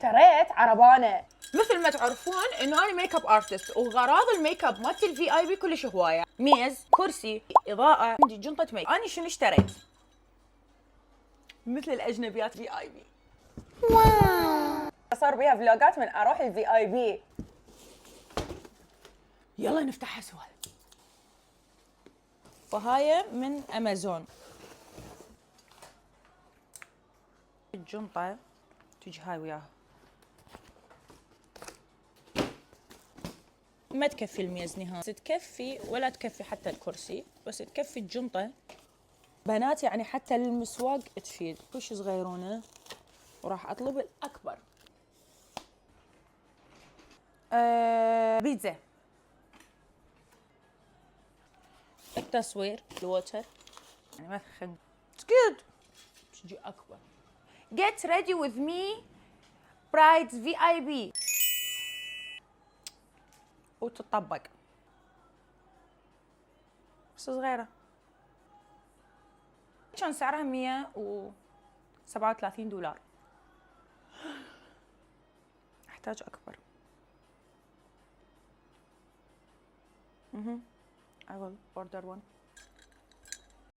اشتريت عربانه. مثل ما تعرفون انه انا ميك اب ارتست، وغراض الميك اب مالت الفي اي بي كلش هوايه، ميز، كرسي، اضاءه، عندي جنطه ميك. انا شنو اشتريت؟ مثل الاجنبيات في اي بي. صار بيها فلوجات من اروح الفي اي بي. يلا نفتحها سوا. وهاي من امازون. الجنطه تجي هاي وياها، ما تكفي الميز نهائي، تكفي ولا تكفي حتى الكرسي، بس تكفي الجنطه. بنات يعني حتى المسواق تفيد. كلش صغيرونه، وراح اطلب الاكبر. بيتزا. التصوير، الوتر، يعني ما تخن. It's good. تجي اكبر. Get ready with me برايدز VIP. وتطبق. بس صغيرة. كان سعرها $137. احتاج اكبر. I will order one.